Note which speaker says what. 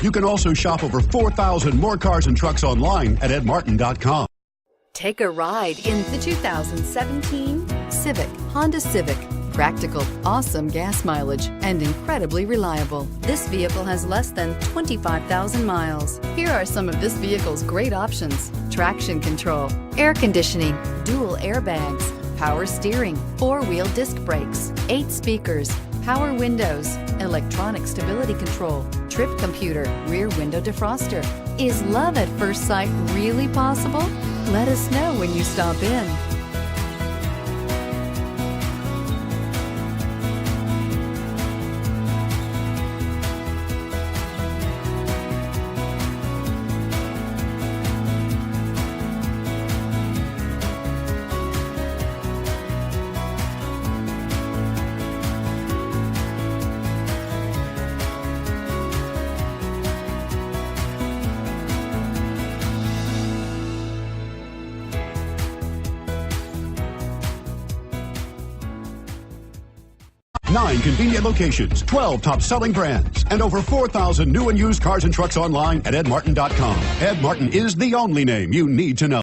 Speaker 1: You can also shop over 4,000 more cars and trucks online at edmartin.com.
Speaker 2: Take a ride in the 2017 Civic, Honda Civic. Practical, awesome gas mileage, and incredibly reliable. This vehicle has less than 25,000 miles. Here are some of this vehicle's great options: traction control, air conditioning, dual airbags, power steering, 4-wheel disc brakes, 8 speakers, power windows, electronic stability control, trip computer, rear window defroster. Is love at first sight really possible? Let us know when you stop in.
Speaker 1: Nine convenient locations, 12 top-selling brands, and over 4,000 new and used cars and trucks online at edmartin.com. Ed Martin is the only name you need to know.